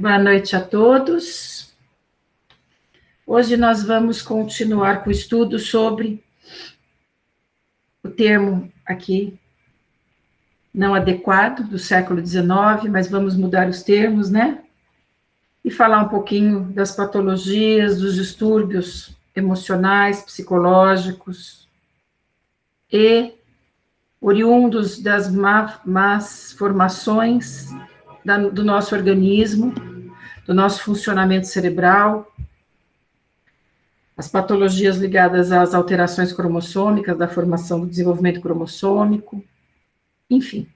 Boa noite a todos. Hoje nós vamos continuar com o estudo sobre o termo aqui não adequado do século XIX, mas vamos mudar os termos, né? E falar um pouquinho das patologias, dos distúrbios emocionais, psicológicos e oriundos das más formações do nosso organismo, do nosso funcionamento cerebral, as patologias ligadas às alterações cromossômicas, da formação do desenvolvimento cromossômico, enfim.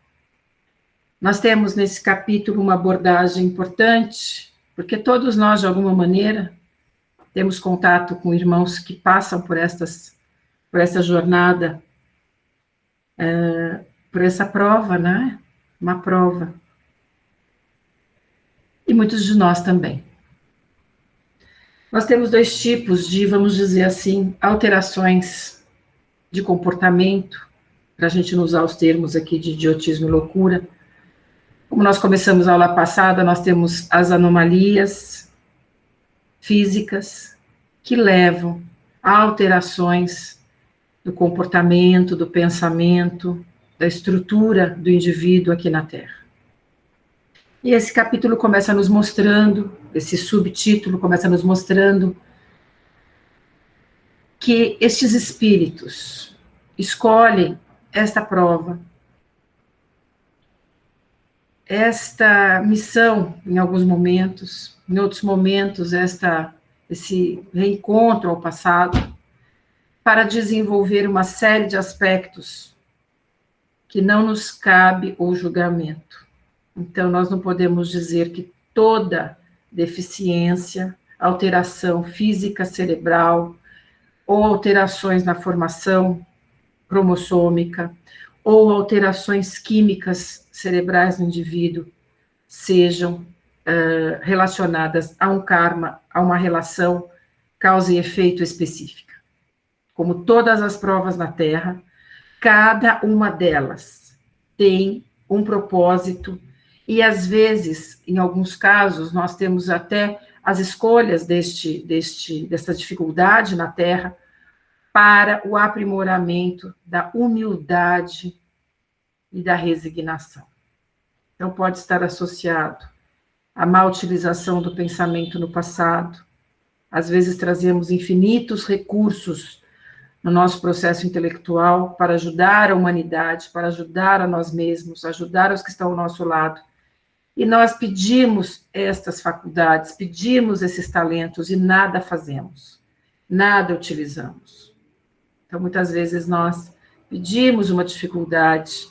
Nós temos nesse capítulo uma abordagem importante, porque todos nós, de alguma maneira, temos contato com irmãos que passam por essa jornada, por essa prova, né? Uma prova. E muitos de nós também. Nós temos dois tipos de, vamos dizer assim, alterações de comportamento, para a gente não usar os termos aqui de idiotismo e loucura. Como nós começamos a aula passada, nós temos as anomalias físicas que levam a alterações do comportamento, do pensamento, da estrutura do indivíduo aqui na Terra. E esse capítulo começa nos mostrando, esse subtítulo começa nos mostrando que estes espíritos escolhem essa prova, esta missão em alguns momentos, em outros momentos esse reencontro ao passado, para desenvolver uma série de aspectos que não nos cabe o julgamento. Então, nós não podemos dizer que toda deficiência, alteração física cerebral, ou alterações na formação cromossômica, ou alterações químicas cerebrais no indivíduo, sejam relacionadas a um karma, a uma relação causa e efeito específica. Como todas as provas na Terra, cada uma delas tem um propósito. E, às vezes, em alguns casos, nós temos até as escolhas dessa dificuldade na Terra para o aprimoramento da humildade e da resignação. Então, pode estar associado à má utilização do pensamento no passado. Às vezes, trazemos infinitos recursos no nosso processo intelectual para ajudar a humanidade, para ajudar a nós mesmos, ajudar os que estão ao nosso lado. E nós pedimos estas faculdades, pedimos esses talentos e nada fazemos, nada utilizamos. Então, muitas vezes nós pedimos uma dificuldade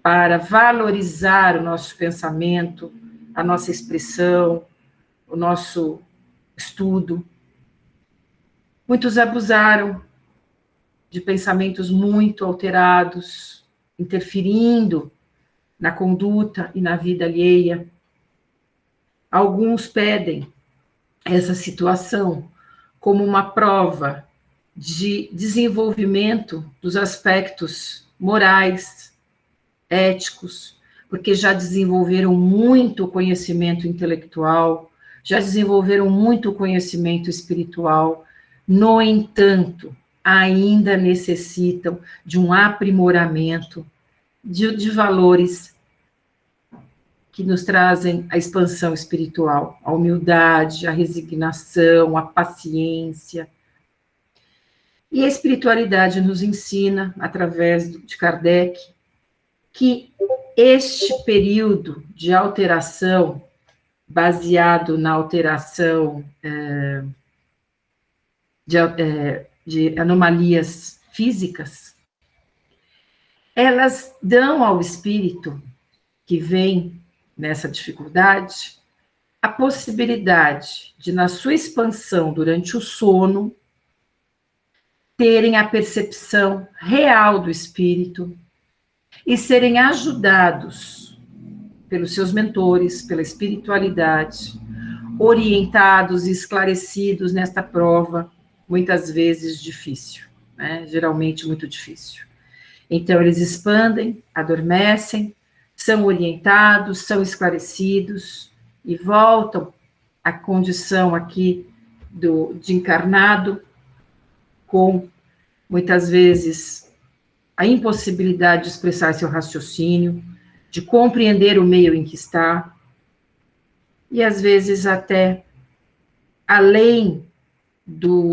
para valorizar o nosso pensamento, a nossa expressão, o nosso estudo. Muitos abusaram de pensamentos muito alterados, interferindo na conduta e na vida alheia. Alguns pedem essa situação como uma prova de desenvolvimento dos aspectos morais, éticos, porque já desenvolveram muito conhecimento intelectual, já desenvolveram muito conhecimento espiritual. No entanto, ainda necessitam de um aprimoramento de valores que nos trazem a expansão espiritual, a humildade, a resignação, a paciência. E a espiritualidade nos ensina, através de Kardec, que este período de alteração, baseado na alteração de anomalias físicas, elas dão ao espírito que vem nessa dificuldade a possibilidade de, na sua expansão durante o sono, terem a percepção real do espírito e serem ajudados pelos seus mentores, pela espiritualidade, orientados e esclarecidos nesta prova, muitas vezes difícil, né? Geralmente muito difícil. Então, eles expandem, adormecem, são orientados, são esclarecidos, e voltam à condição aqui de encarnado, com, muitas vezes, a impossibilidade de expressar seu raciocínio, de compreender o meio em que está, e às vezes até além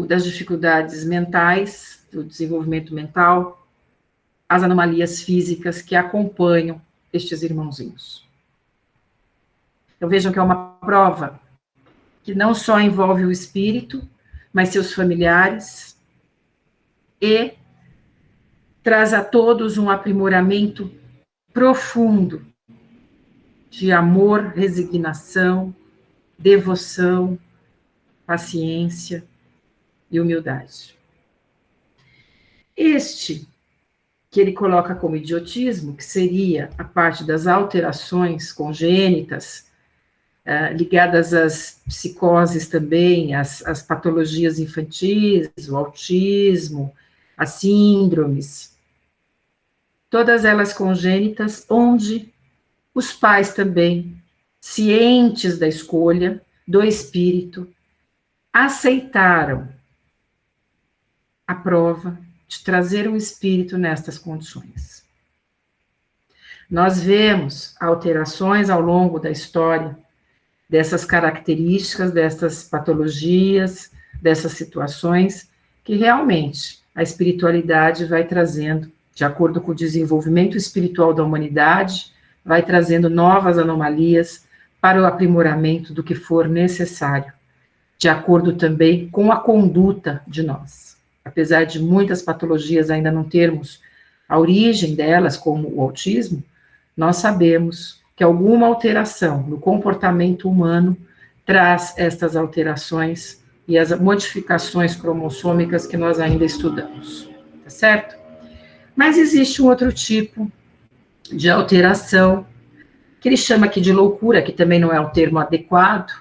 das dificuldades mentais, do desenvolvimento mental, as anomalias físicas que acompanham estes irmãozinhos. Então vejam que é uma prova que não só envolve o espírito, mas seus familiares, e traz a todos um aprimoramento profundo de amor, resignação, devoção, paciência e humildade. Este, que ele coloca como idiotismo, que seria a parte das alterações congênitas, ligadas às psicoses também, às patologias infantis, o autismo, as síndromes, todas elas congênitas, onde os pais também, cientes da escolha do espírito, aceitaram a prova de trazer um espírito nestas condições. Nós vemos alterações ao longo da história dessas características, dessas patologias, dessas situações, que realmente a espiritualidade vai trazendo, de acordo com o desenvolvimento espiritual da humanidade, vai trazendo novas anomalias para o aprimoramento do que for necessário, de acordo também com a conduta de nós. Apesar de muitas patologias ainda não termos a origem delas, como o autismo, nós sabemos que alguma alteração no comportamento humano traz estas alterações e as modificações cromossômicas que nós ainda estudamos, tá certo? Mas existe um outro tipo de alteração, que ele chama aqui de loucura, que também não é o termo adequado,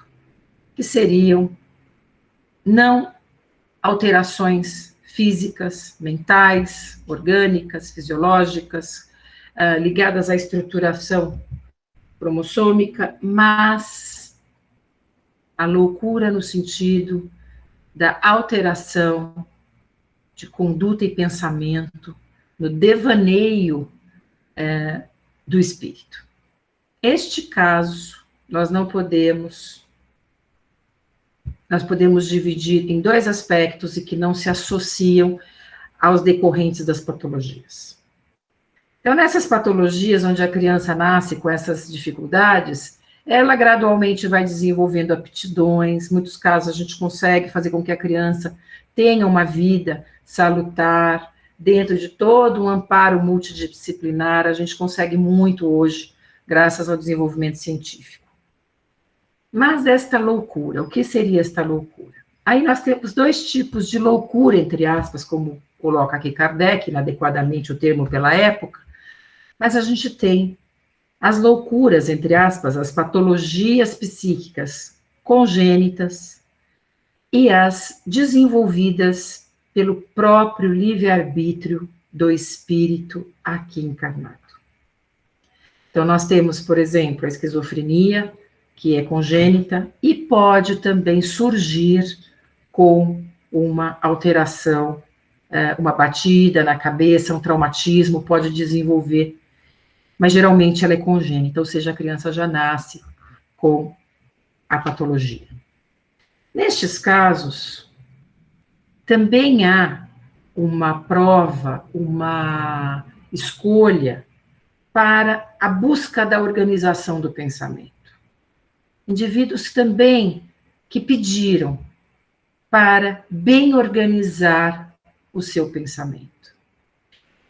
que seriam não alterações físicas, mentais, orgânicas, fisiológicas, ligadas à estruturação cromossômica, mas a loucura no sentido da alteração de conduta e pensamento, no devaneio do espírito. Este caso, nós podemos dividir em dois aspectos e que não se associam aos decorrentes das patologias. Então, nessas patologias onde a criança nasce com essas dificuldades, ela gradualmente vai desenvolvendo aptidões, em muitos casos a gente consegue fazer com que a criança tenha uma vida salutar, dentro de todo um amparo multidisciplinar, a gente consegue muito hoje, graças ao desenvolvimento científico. Mas esta loucura, o que seria esta loucura? Aí nós temos dois tipos de loucura, entre aspas, como coloca aqui Kardec, inadequadamente o termo pela época, mas a gente tem as loucuras, entre aspas, as patologias psíquicas congênitas e as desenvolvidas pelo próprio livre-arbítrio do espírito aqui encarnado. Então, nós temos, por exemplo, a esquizofrenia, que é congênita, e pode também surgir com uma alteração, uma batida na cabeça, um traumatismo, pode desenvolver, mas geralmente ela é congênita, ou seja, a criança já nasce com a patologia. Nestes casos, também há uma prova, uma escolha para a busca da organização do pensamento. Indivíduos também que pediram para bem organizar o seu pensamento.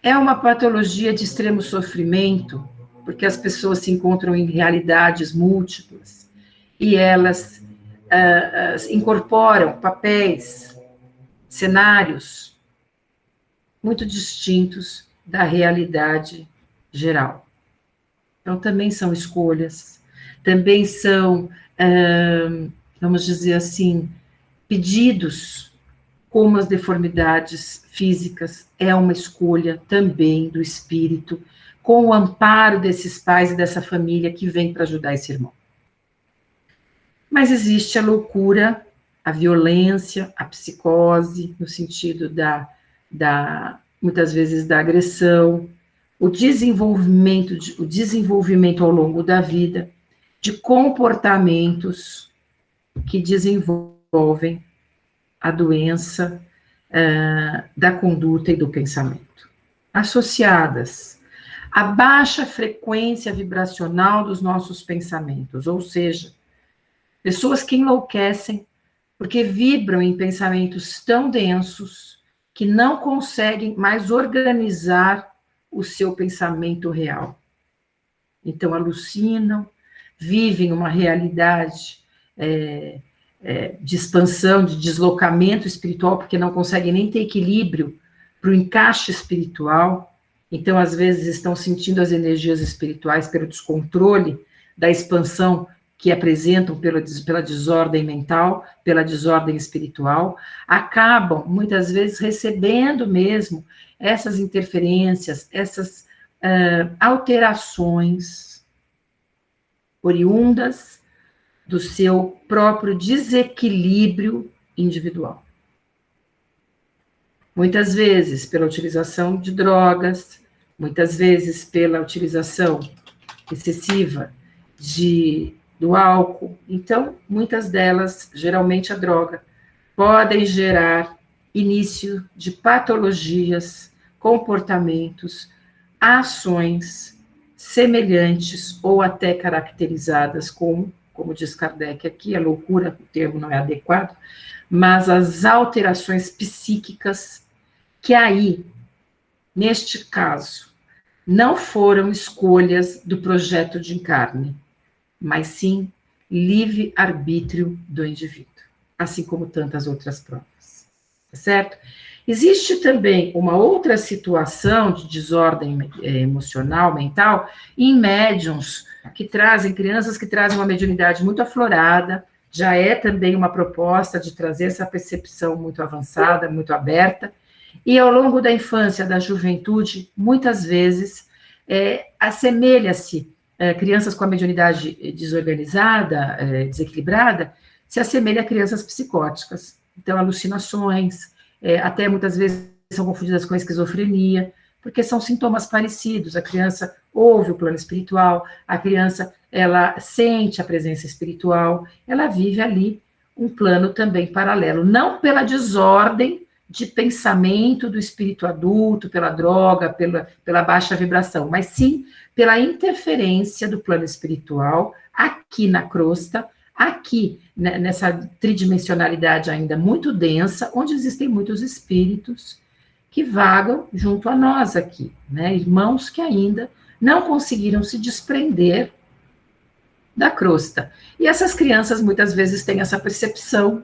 É uma patologia de extremo sofrimento, porque as pessoas se encontram em realidades múltiplas e elas incorporam papéis, cenários muito distintos da realidade geral. Então, também são escolhas, também são, vamos dizer assim, pedidos, como as deformidades físicas, é uma escolha também do espírito, com o amparo desses pais e dessa família que vem para ajudar esse irmão. Mas existe a loucura, a violência, a psicose, no sentido muitas vezes da agressão, o desenvolvimento ao longo da vida de comportamentos que desenvolvem a doença da conduta e do pensamento, associadas à baixa frequência vibracional dos nossos pensamentos, ou seja, pessoas que enlouquecem porque vibram em pensamentos tão densos que não conseguem mais organizar o seu pensamento real. Então, alucinam, vivem uma realidade de expansão, de deslocamento espiritual, porque não conseguem nem ter equilíbrio para o encaixe espiritual. Então, às vezes, estão sentindo as energias espirituais pelo descontrole da expansão que apresentam pela desordem mental, pela desordem espiritual, acabam, muitas vezes, recebendo mesmo essas interferências, essas alterações oriundas do seu próprio desequilíbrio individual. Muitas vezes pela utilização de drogas, muitas vezes pela utilização excessiva do álcool. Então, muitas delas, geralmente a droga, podem gerar início de patologias, comportamentos, ações semelhantes ou até caracterizadas como diz Kardec aqui, a loucura, o termo não é adequado, mas as alterações psíquicas que aí, neste caso, não foram escolhas do projeto de encarne, mas sim livre-arbítrio do indivíduo, assim como tantas outras provas, tá certo? Existe também uma outra situação de desordem emocional, mental, em médiums que trazem, crianças que trazem uma mediunidade muito aflorada, já é também uma proposta de trazer essa percepção muito avançada, muito aberta, e ao longo da infância, da juventude, muitas vezes, assemelha-se, crianças com a mediunidade desorganizada, desequilibrada, se assemelha a crianças psicóticas. Então, alucinações, até muitas vezes são confundidas com a esquizofrenia, porque são sintomas parecidos. A criança ouve o plano espiritual, a criança, ela sente a presença espiritual, ela vive ali um plano também paralelo, não pela desordem de pensamento do espírito adulto, pela droga, pela baixa vibração, mas sim pela interferência do plano espiritual aqui na crosta, aqui, né, nessa tridimensionalidade ainda muito densa, onde existem muitos espíritos que vagam junto a nós aqui, né, irmãos que ainda não conseguiram se desprender da crosta. E essas crianças muitas vezes têm essa percepção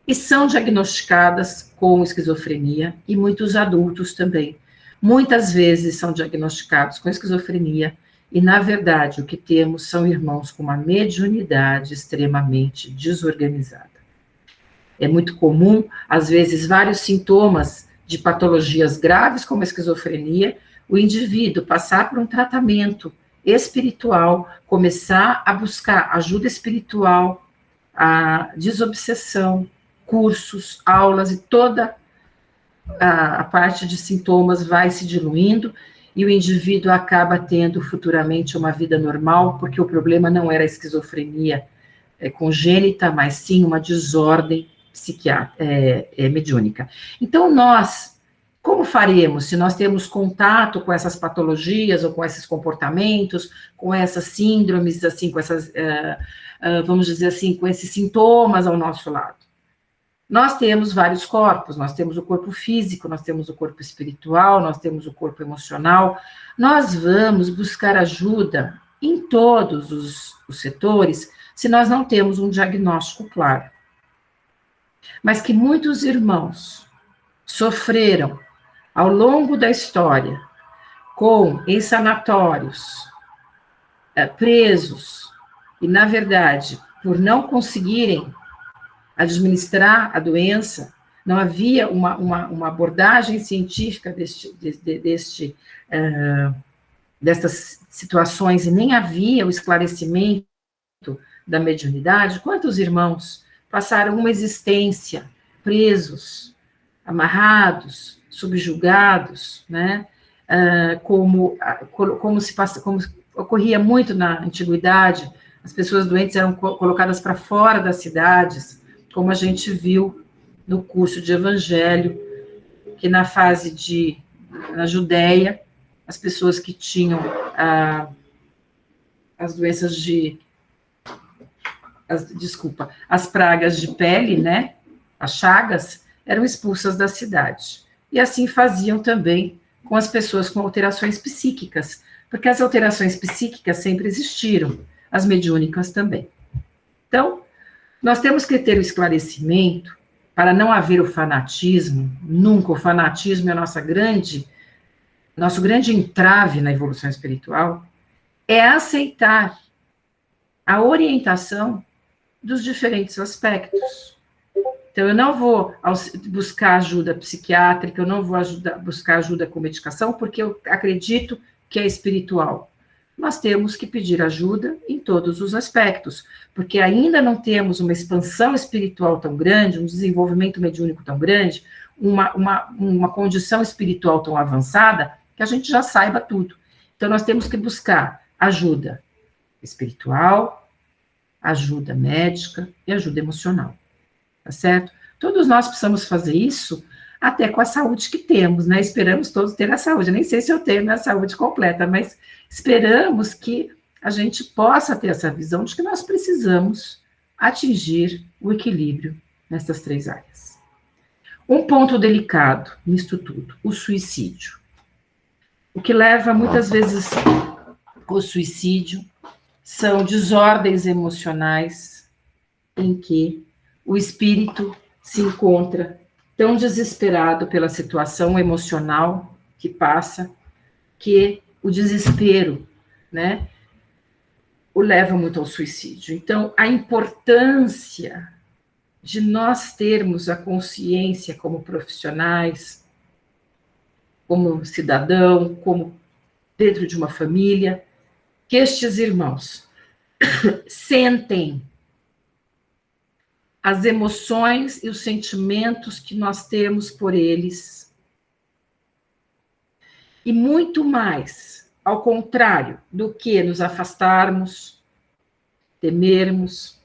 e são diagnosticadas com esquizofrenia, e muitos adultos também. Muitas vezes são diagnosticados com esquizofrenia, e, na verdade, o que temos são irmãos com uma mediunidade extremamente desorganizada. É muito comum, às vezes, vários sintomas de patologias graves, como a esquizofrenia, o indivíduo passar por um tratamento espiritual, começar a buscar ajuda espiritual, a desobsessão, cursos, aulas, e toda a parte de sintomas vai se diluindo, e o indivíduo acaba tendo futuramente uma vida normal, porque o problema não era a esquizofrenia congênita, mas sim uma desordem mediúnica. Então, nós, como faremos se nós temos contato com essas patologias, ou com esses comportamentos, com essas síndromes, assim, com essas, vamos dizer assim, com esses sintomas ao nosso lado? Nós temos vários corpos, nós temos o corpo físico, nós temos o corpo espiritual, nós temos o corpo emocional. Nós vamos buscar ajuda em todos os setores, se nós não temos um diagnóstico claro. Mas que muitos irmãos sofreram ao longo da história em sanatórios, presos, e, na verdade, por não conseguirem administrar a doença, não havia uma abordagem científica destas situações, e nem havia o esclarecimento da mediunidade, quantos irmãos passaram uma existência presos, amarrados, subjugados, né? Como ocorria muito na antiguidade, as pessoas doentes eram colocadas para fora das cidades, como a gente viu no curso de Evangelho, que na fase na Judéia, as pessoas que tinham as doenças as pragas de pele, né, as chagas, eram expulsas da cidade. E assim faziam também com as pessoas com alterações psíquicas, porque as alterações psíquicas sempre existiram, as mediúnicas também. Então, nós temos que ter o esclarecimento para não haver o fanatismo, nunca. O fanatismo é nosso grande entrave na evolução espiritual, é aceitar a orientação dos diferentes aspectos. Então, eu não vou buscar ajuda psiquiátrica, eu não vou buscar ajuda com medicação, porque eu acredito que é espiritual. Nós temos que pedir ajuda em todos os aspectos, porque ainda não temos uma expansão espiritual tão grande, um desenvolvimento mediúnico tão grande, uma condição espiritual tão avançada, que a gente já saiba tudo. Então, nós temos que buscar ajuda espiritual, ajuda médica e ajuda emocional, tá certo? Todos nós precisamos fazer isso, até com a saúde que temos, né? Esperamos todos ter a saúde. Eu nem sei se eu tenho a saúde completa, mas esperamos que a gente possa ter essa visão de que nós precisamos atingir o equilíbrio nessas 3 áreas. Um ponto delicado nisso tudo, o suicídio. O que leva muitas vezes ao suicídio são desordens emocionais em que o espírito se encontra tão desesperado pela situação emocional que passa, que o desespero, né, o leva muito ao suicídio. Então, a importância de nós termos a consciência como profissionais, como cidadão, como dentro de uma família, que estes irmãos sentem as emoções e os sentimentos que nós temos por eles. E muito mais, ao contrário do que nos afastarmos, temermos,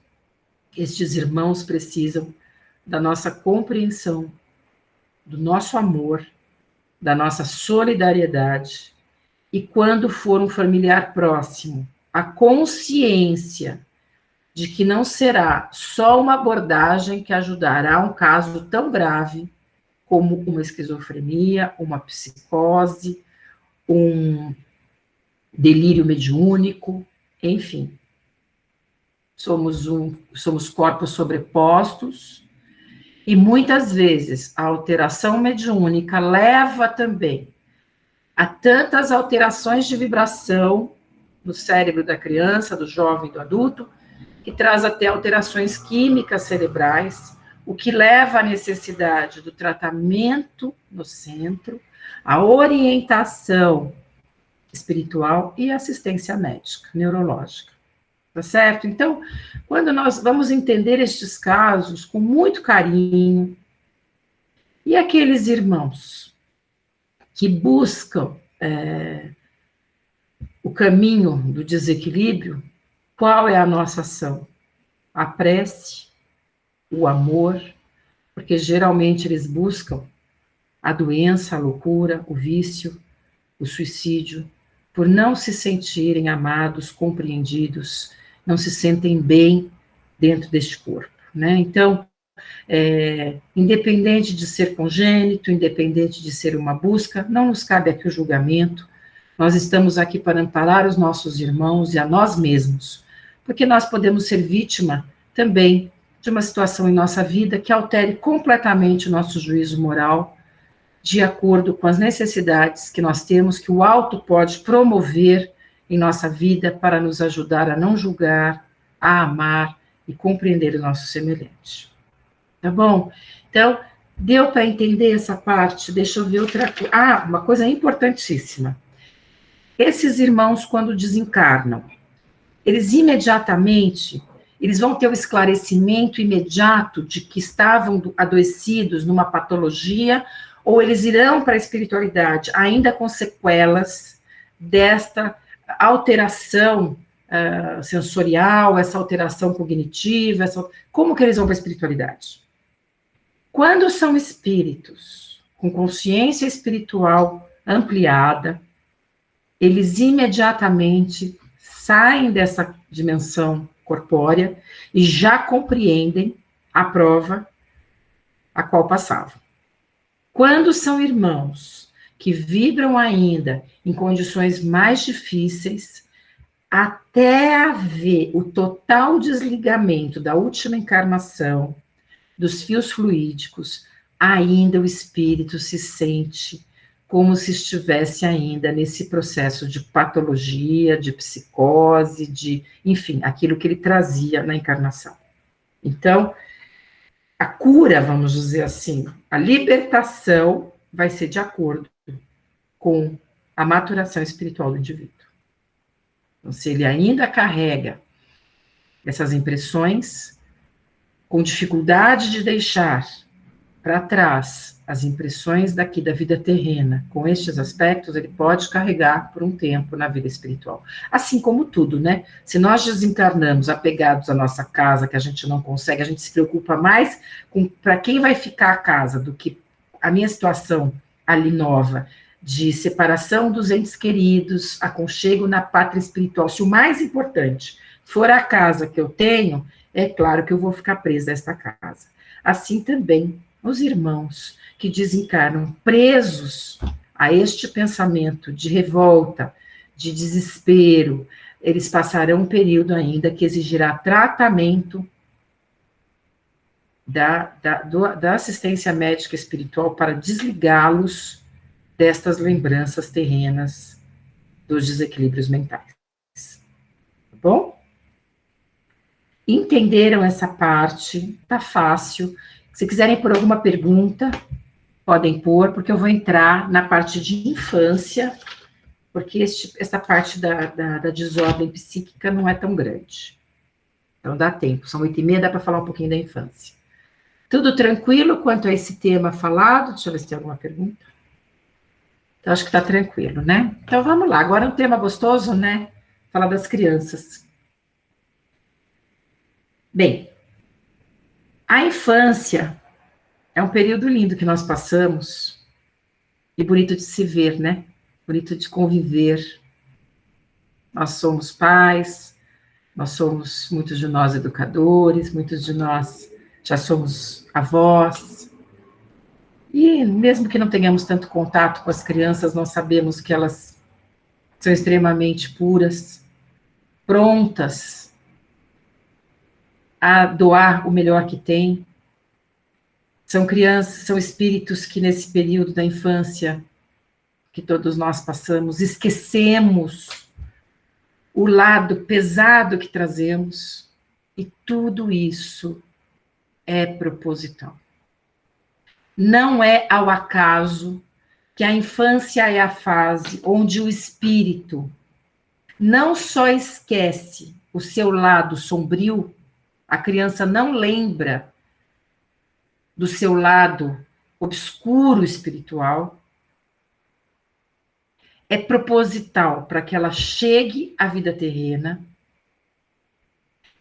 estes irmãos precisam da nossa compreensão, do nosso amor, da nossa solidariedade, e quando for um familiar próximo, a consciência de que não será só uma abordagem que ajudará um caso tão grave como uma esquizofrenia, uma psicose, um delírio mediúnico, enfim. Somos corpos sobrepostos, e muitas vezes a alteração mediúnica leva também a tantas alterações de vibração no cérebro da criança, do jovem, do adulto, que traz até alterações químicas cerebrais, o que leva à necessidade do tratamento no centro, a orientação espiritual e assistência médica, neurológica. Tá certo? Então, quando nós vamos entender estes casos com muito carinho, e aqueles irmãos que buscam o caminho do desequilíbrio, qual é a nossa ação? A prece, o amor, porque geralmente eles buscam a doença, a loucura, o vício, o suicídio, por não se sentirem amados, compreendidos, não se sentem bem dentro deste corpo, né? Então, independente de ser congênito, independente de ser uma busca, não nos cabe aqui o julgamento, nós estamos aqui para amparar os nossos irmãos e a nós mesmos, porque nós podemos ser vítima também de uma situação em nossa vida que altere completamente o nosso juízo moral, de acordo com as necessidades que nós temos, que o alto pode promover em nossa vida para nos ajudar a não julgar, a amar e compreender o nosso semelhante. Tá bom? Então, deu para entender essa parte? Deixa eu ver outra coisa. Ah, uma coisa importantíssima. Esses irmãos, quando desencarnam, eles imediatamente Eles vão ter o esclarecimento imediato de que estavam adoecidos numa patologia, ou eles irão para a espiritualidade ainda com sequelas desta alteração sensorial, essa alteração cognitiva, como que eles vão para a espiritualidade? Quando são espíritos com consciência espiritual ampliada, eles imediatamente saem dessa dimensão corpórea e já compreendem a prova a qual passavam. Quando são irmãos que vibram ainda em condições mais difíceis, até haver o total desligamento da última encarnação, dos fios fluídicos, ainda o espírito se sente como se estivesse ainda nesse processo de patologia, de psicose, enfim, aquilo que ele trazia na encarnação. Então, a cura, vamos dizer assim, a libertação vai ser de acordo com a maturação espiritual do indivíduo. Então, se ele ainda carrega essas impressões, com dificuldade de deixar para trás as impressões daqui da vida terrena, com estes aspectos, ele pode carregar por um tempo na vida espiritual. Assim como tudo, né? Se nós desencarnamos apegados à nossa casa, que a gente não consegue, a gente se preocupa mais com para quem vai ficar a casa do que a minha situação ali nova, de separação dos entes queridos, aconchego na pátria espiritual. Se o mais importante for a casa que eu tenho, é claro que eu vou ficar presa a esta casa. Assim também os irmãos que desencarnam presos a este pensamento de revolta, de desespero, eles passarão um período ainda que exigirá tratamento da assistência médica espiritual para desligá-los destas lembranças terrenas dos desequilíbrios mentais. Tá bom? Entenderam essa parte? Tá fácil. Se quiserem pôr alguma pergunta, podem pôr, porque eu vou entrar na parte de infância, porque essa parte da desordem psíquica não é tão grande. Então dá tempo, são 8h30, dá para falar um pouquinho da infância. Tudo tranquilo quanto a esse tema falado? Deixa eu ver se tem alguma pergunta. Então, acho que está tranquilo, né? Então, vamos lá. Agora um tema gostoso, né? Falar das crianças. Bem, a infância é um período lindo que nós passamos e bonito de se ver, né? Bonito de conviver. Nós somos pais, muitos de nós educadores, muitos de nós já somos avós. E mesmo que não tenhamos tanto contato com as crianças, nós sabemos que elas são extremamente puras, prontas a doar o melhor que têm. São crianças, são espíritos que nesse período da infância que todos nós passamos, esquecemos o lado pesado que trazemos, e tudo isso é proposital. Não é ao acaso que a infância é a fase onde o espírito não só esquece o seu lado sombrio, a criança não lembra do seu lado obscuro espiritual, é proposital para que ela chegue à vida terrena,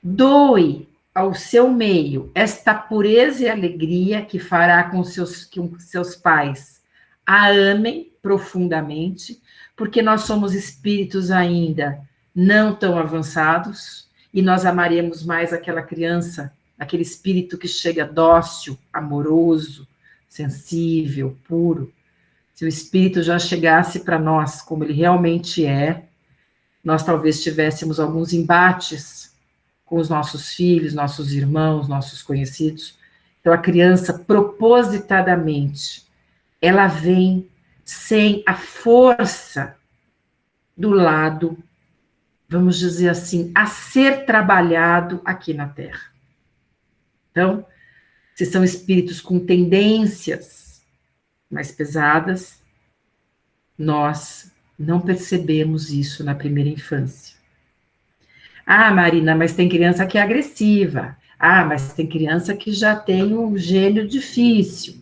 doe ao seu meio esta pureza e alegria que fará com que seus pais a amem profundamente, porque nós somos espíritos ainda não tão avançados, e nós amaremos mais aquela criança, aquele espírito que chega dócil, amoroso, sensível, puro. Se o espírito já chegasse para nós como ele realmente é, nós talvez tivéssemos alguns embates com os nossos filhos, nossos irmãos, nossos conhecidos. Então, a criança, propositadamente, ela vem sem a força do lado, vamos dizer assim, a ser trabalhado aqui na Terra. Então, se são espíritos com tendências mais pesadas, nós não percebemos isso na primeira infância. Ah, Marina, mas tem criança que é agressiva. Ah, mas tem criança que já tem um gênio difícil.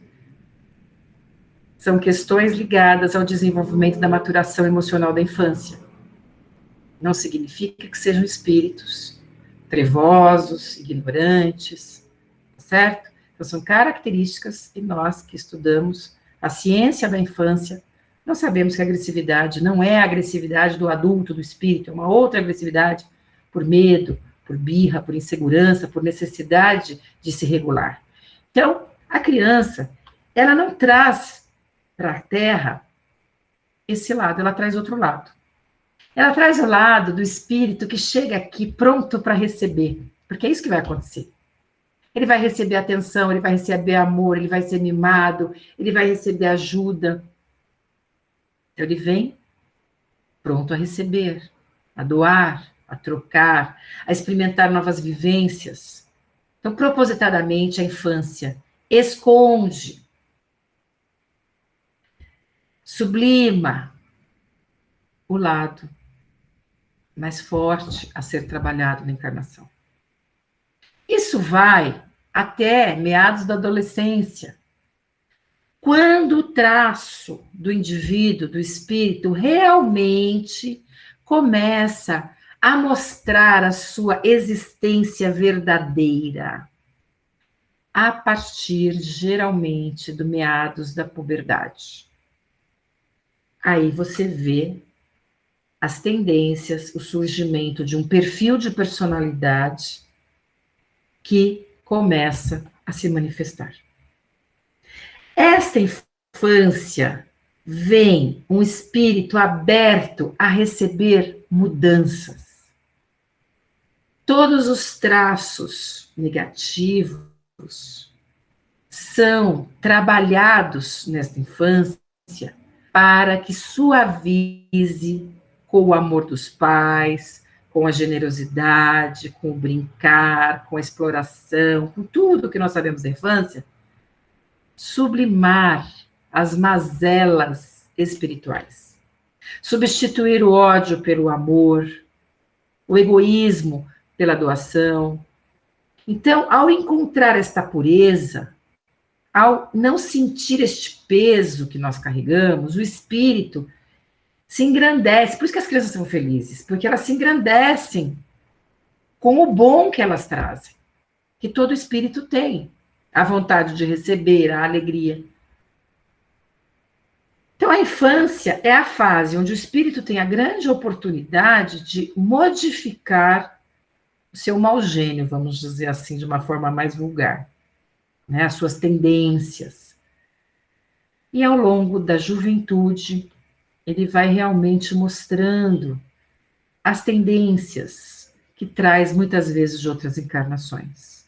São questões ligadas ao desenvolvimento da maturação emocional da infância. Não significa que sejam espíritos trevosos, ignorantes, certo? Então, são características que nós que estudamos a ciência da infância, nós sabemos que a agressividade não é a agressividade do adulto, do espírito, é uma outra agressividade por medo, por birra, por insegurança, por necessidade de se regular. Então, a criança, ela não traz para a Terra esse lado, ela traz outro lado. Ela traz o lado do espírito que chega aqui pronto para receber, porque é isso que vai acontecer. Ele vai receber atenção, ele vai receber amor, ele vai ser mimado, ele vai receber ajuda. Então, ele vem pronto a receber, a doar, a trocar, a experimentar novas vivências. Então, propositadamente, a infância esconde, sublima o lado mais forte a ser trabalhado na encarnação. Isso vai até meados da adolescência, quando o traço do indivíduo, do espírito, realmente começa a mostrar a sua existência verdadeira, a partir, geralmente, do meados da puberdade. Aí você vê as tendências, o surgimento de um perfil de personalidade que começa a se manifestar. Esta infância vem um espírito aberto a receber mudanças. Todos os traços negativos são trabalhados nesta infância para que suavize com o amor dos pais, com a generosidade, com o brincar, com a exploração, com tudo que nós sabemos da infância, sublimar as mazelas espirituais. Substituir o ódio pelo amor, o egoísmo pela doação. Então, ao encontrar esta pureza, ao não sentir este peso que nós carregamos, o espírito se engrandece. Por isso que as crianças são felizes, porque elas se engrandecem com o bom que elas trazem, que todo espírito tem, a vontade de receber, a alegria. Então, a infância é a fase onde o espírito tem a grande oportunidade de modificar o seu mau gênio, vamos dizer assim, de uma forma mais vulgar, né? As suas tendências. E ao longo da juventude, ele vai realmente mostrando as tendências que traz muitas vezes de outras encarnações.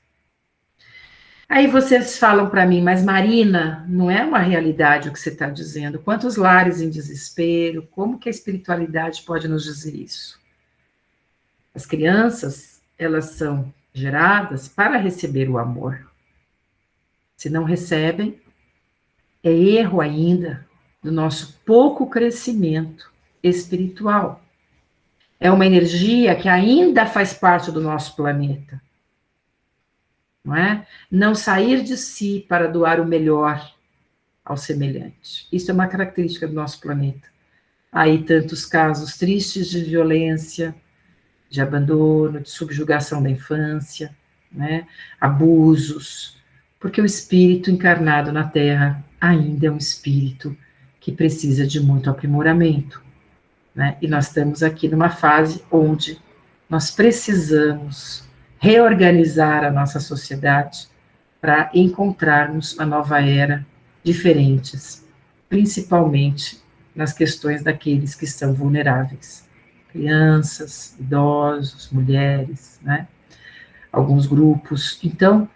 Aí vocês falam para mim, mas Marina, não é uma realidade o que você está dizendo. Quantos lares em desespero? Como que a espiritualidade pode nos dizer isso? As crianças, elas são geradas para receber o amor. Se não recebem, é erro ainda do nosso pouco crescimento espiritual. É uma energia que ainda faz parte do nosso planeta. Não é? Não sair de si para doar o melhor ao semelhante. Isso é uma característica do nosso planeta. Há aí tantos casos tristes de violência, de abandono, de subjugação da infância, né? Abusos, porque o espírito encarnado na Terra ainda é um espírito que precisa de muito aprimoramento, né? E nós estamos aqui numa fase onde nós precisamos reorganizar a nossa sociedade para encontrarmos uma nova era diferentes, principalmente nas questões daqueles que são vulneráveis, crianças, idosos, mulheres, né? Alguns grupos. Então,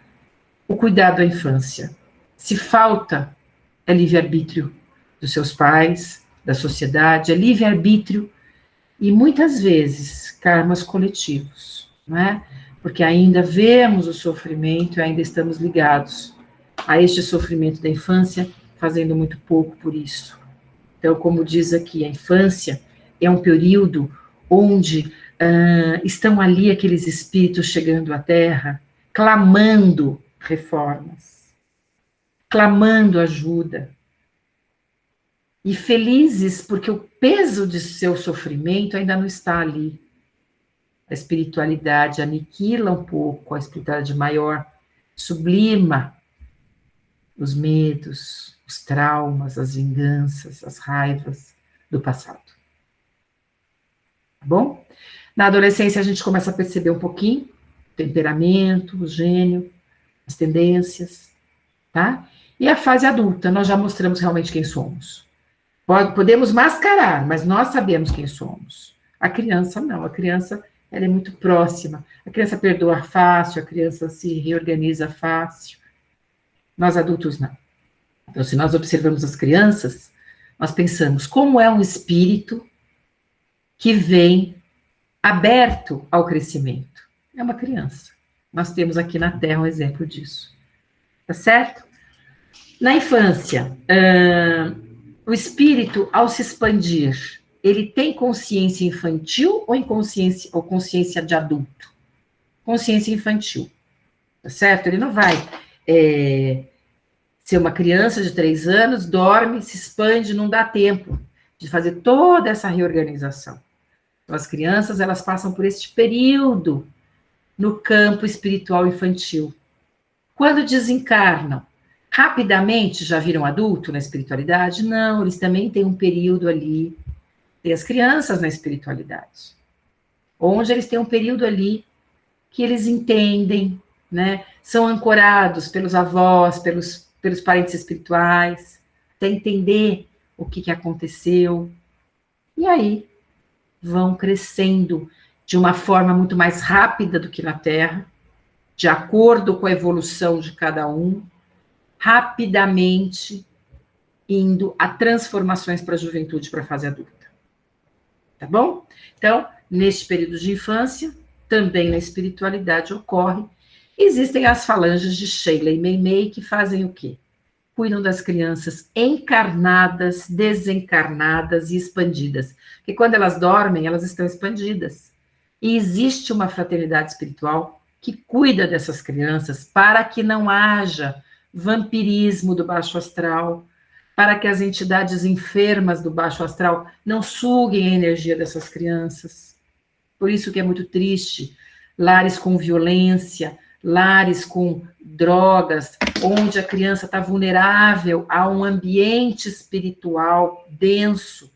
o cuidado à infância. Se falta, é livre-arbítrio dos seus pais, da sociedade, é livre-arbítrio e muitas vezes karmas coletivos, não é? Porque ainda vemos o sofrimento e ainda estamos ligados a este sofrimento da infância, fazendo muito pouco por isso. Então, como diz aqui, a infância é um período onde Estão ali aqueles espíritos chegando à Terra, clamando reformas, clamando ajuda, e felizes porque o peso de seu sofrimento ainda não está ali. A espiritualidade aniquila um pouco, a espiritualidade maior sublima os medos, os traumas, as vinganças, as raivas do passado. Tá bom? Na adolescência a gente começa a perceber um pouquinho o temperamento, o gênio, as tendências, tá? E a fase adulta, nós já mostramos realmente quem somos. Podemos mascarar, mas nós sabemos quem somos. A criança não, a criança ela é muito próxima. A criança perdoa fácil, a criança se reorganiza fácil. Nós adultos não. Então, se nós observamos as crianças, nós pensamos como é um espírito que vem aberto ao crescimento. É uma criança. Nós temos aqui na Terra um exemplo disso. Tá certo? Na infância, o espírito, ao se expandir, ele tem consciência infantil ou consciência de adulto? Consciência infantil. Tá certo? Ele não vai ser uma criança de 3 anos, dorme, se expande, não dá tempo de fazer toda essa reorganização. Então, as crianças, elas passam por este período no campo espiritual infantil. Quando desencarnam, rapidamente já viram adulto na espiritualidade? Não, eles também têm um período ali, tem as crianças na espiritualidade, onde eles têm um período ali que eles entendem, né? São ancorados pelos avós, pelos parentes espirituais, até entender o que aconteceu. E aí vão crescendo de uma forma muito mais rápida do que na Terra, de acordo com a evolução de cada um, rapidamente indo a transformações para a juventude, para a fase adulta. Tá bom? Então, neste período de infância, também na espiritualidade ocorre. Existem as falanges de Sheila e Meimei que fazem o quê? Cuidam das crianças encarnadas, desencarnadas e expandidas. Porque quando elas dormem, elas estão expandidas. E existe uma fraternidade espiritual que cuida dessas crianças para que não haja vampirismo do baixo astral, para que as entidades enfermas do baixo astral não suguem a energia dessas crianças. Por isso que é muito triste, lares com violência, lares com drogas, onde a criança está vulnerável a um ambiente espiritual denso,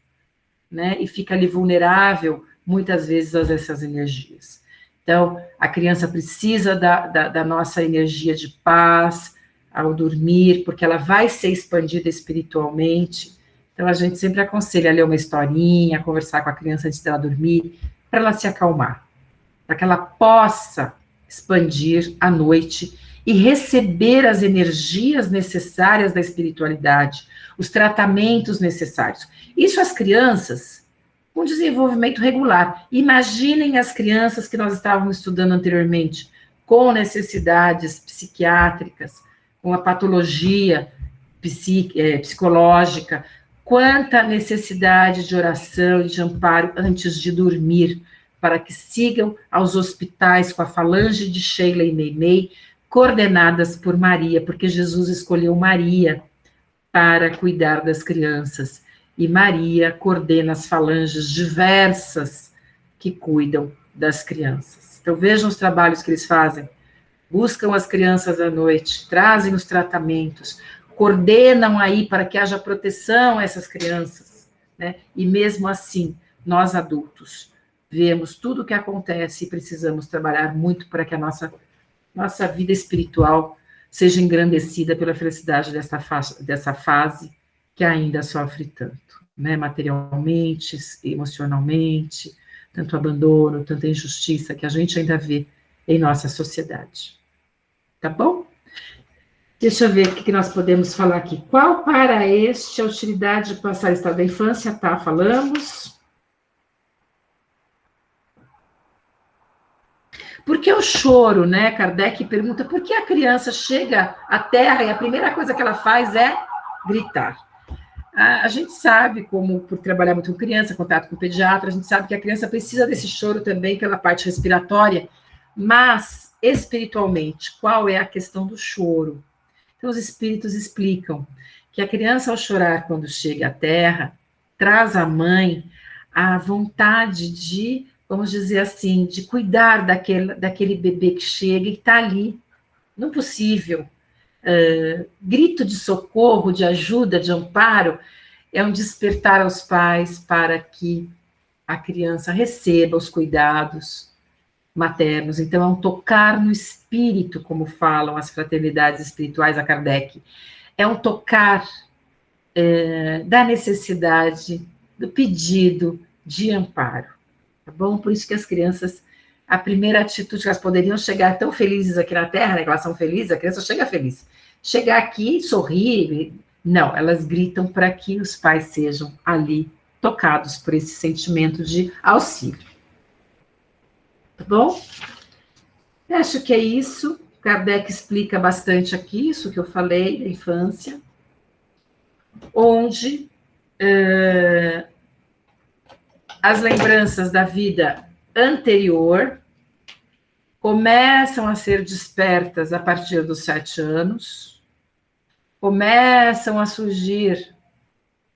né? E fica ali vulnerável, muitas vezes, a essas energias. Então, a criança precisa da nossa energia de paz ao dormir, porque ela vai ser expandida espiritualmente. Então, a gente sempre aconselha a ler uma historinha, conversar com a criança antes dela dormir, para ela se acalmar, para que ela possa expandir à noite e receber as energias necessárias da espiritualidade, os tratamentos necessários. Isso as crianças com desenvolvimento regular. Imaginem as crianças que nós estávamos estudando anteriormente, com necessidades psiquiátricas, com a patologia psicológica, quanta necessidade de oração e de amparo antes de dormir, para que sigam aos hospitais com a falange de Sheila e Meimei, coordenadas por Maria, porque Jesus escolheu Maria para cuidar das crianças, e Maria coordena as falanges diversas que cuidam das crianças. Então vejam os trabalhos que eles fazem, buscam as crianças à noite, trazem os tratamentos, coordenam aí para que haja proteção a essas crianças, né? E mesmo assim, nós adultos vemos tudo o que acontece e precisamos trabalhar muito para que a nossa vida espiritual seja engrandecida pela felicidade dessa fase que ainda sofre tanto, né? Materialmente, emocionalmente, tanto abandono, tanta injustiça que a gente ainda vê em nossa sociedade. Tá bom? Deixa eu ver o que nós podemos falar aqui. Qual para este a utilidade de passar o estado da infância? Tá, falamos. Por que o choro, né? Kardec pergunta por que a criança chega à Terra e a primeira coisa que ela faz é gritar. A gente sabe, como por trabalhar muito com criança, contato com pediatra, a gente sabe que a criança precisa desse choro também pela parte respiratória, mas espiritualmente, qual é a questão do choro? Então, os espíritos explicam que a criança, ao chorar quando chega à Terra, traz à mãe a vontade de, vamos dizer assim, de cuidar daquele bebê que chega e está ali, no possível. Grito de socorro, de ajuda, de amparo, é um despertar aos pais para que a criança receba os cuidados maternos. Então, é um tocar no espírito, como falam as fraternidades espirituais a Kardec. É um tocar da necessidade, do pedido de amparo. Tá bom? Por isso que as crianças, a primeira atitude que elas poderiam chegar tão felizes aqui na Terra, né, que elas são felizes, a criança chega feliz. Chegar aqui, sorrir, não, elas gritam para que os pais sejam ali tocados por esse sentimento de auxílio. Tá bom? Eu acho que é isso. Kardec explica bastante aqui, isso que eu falei, da infância, onde as lembranças da vida anterior começam a ser despertas a partir dos 7 anos, começam a surgir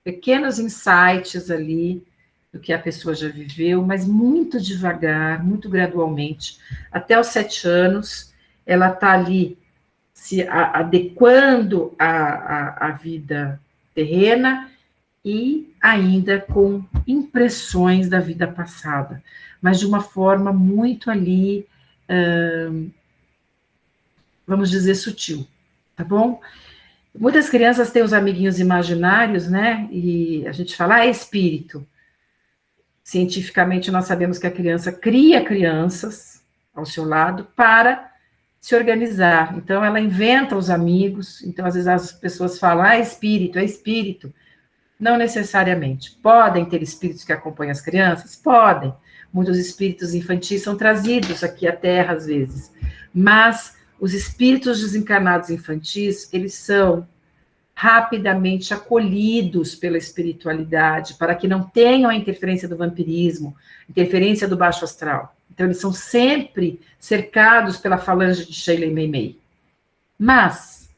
pequenos insights ali do que a pessoa já viveu, mas muito devagar, muito gradualmente. Até os 7 anos, ela está ali se adequando à vida terrena e ainda com impressões da vida passada, mas de uma forma muito ali, vamos dizer, sutil, tá bom? Muitas crianças têm os amiguinhos imaginários, né? E a gente fala, espírito. Cientificamente, nós sabemos que a criança cria crianças ao seu lado para se organizar. Então, ela inventa os amigos. Então, às vezes, as pessoas falam, é espírito, é espírito. Não necessariamente. Podem ter espíritos que acompanham as crianças? Podem. Muitos espíritos infantis são trazidos aqui à Terra, às vezes. Mas os espíritos desencarnados infantis, eles são rapidamente acolhidos pela espiritualidade, para que não tenham a interferência do vampirismo, interferência do baixo astral. Então, eles são sempre cercados pela falange de Sheila e Meimei. Mas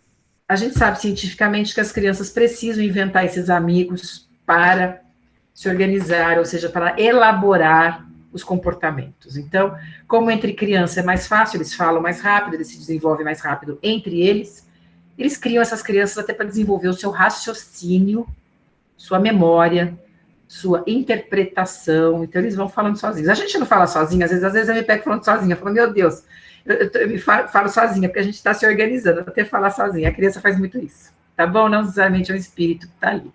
a gente sabe cientificamente que as crianças precisam inventar esses amigos para se organizar, ou seja, para elaborar os comportamentos. Então, como entre crianças é mais fácil, eles falam mais rápido, eles se desenvolvem mais rápido entre eles criam essas crianças até para desenvolver o seu raciocínio, sua memória, sua interpretação. Então, eles vão falando sozinhos. A gente não fala sozinha, às vezes eu me pego falando sozinha, eu falo, meu Deus, eu me falo sozinha, porque a gente está se organizando, até falar sozinha. A criança faz muito isso, tá bom? Não necessariamente é um espírito que está ali.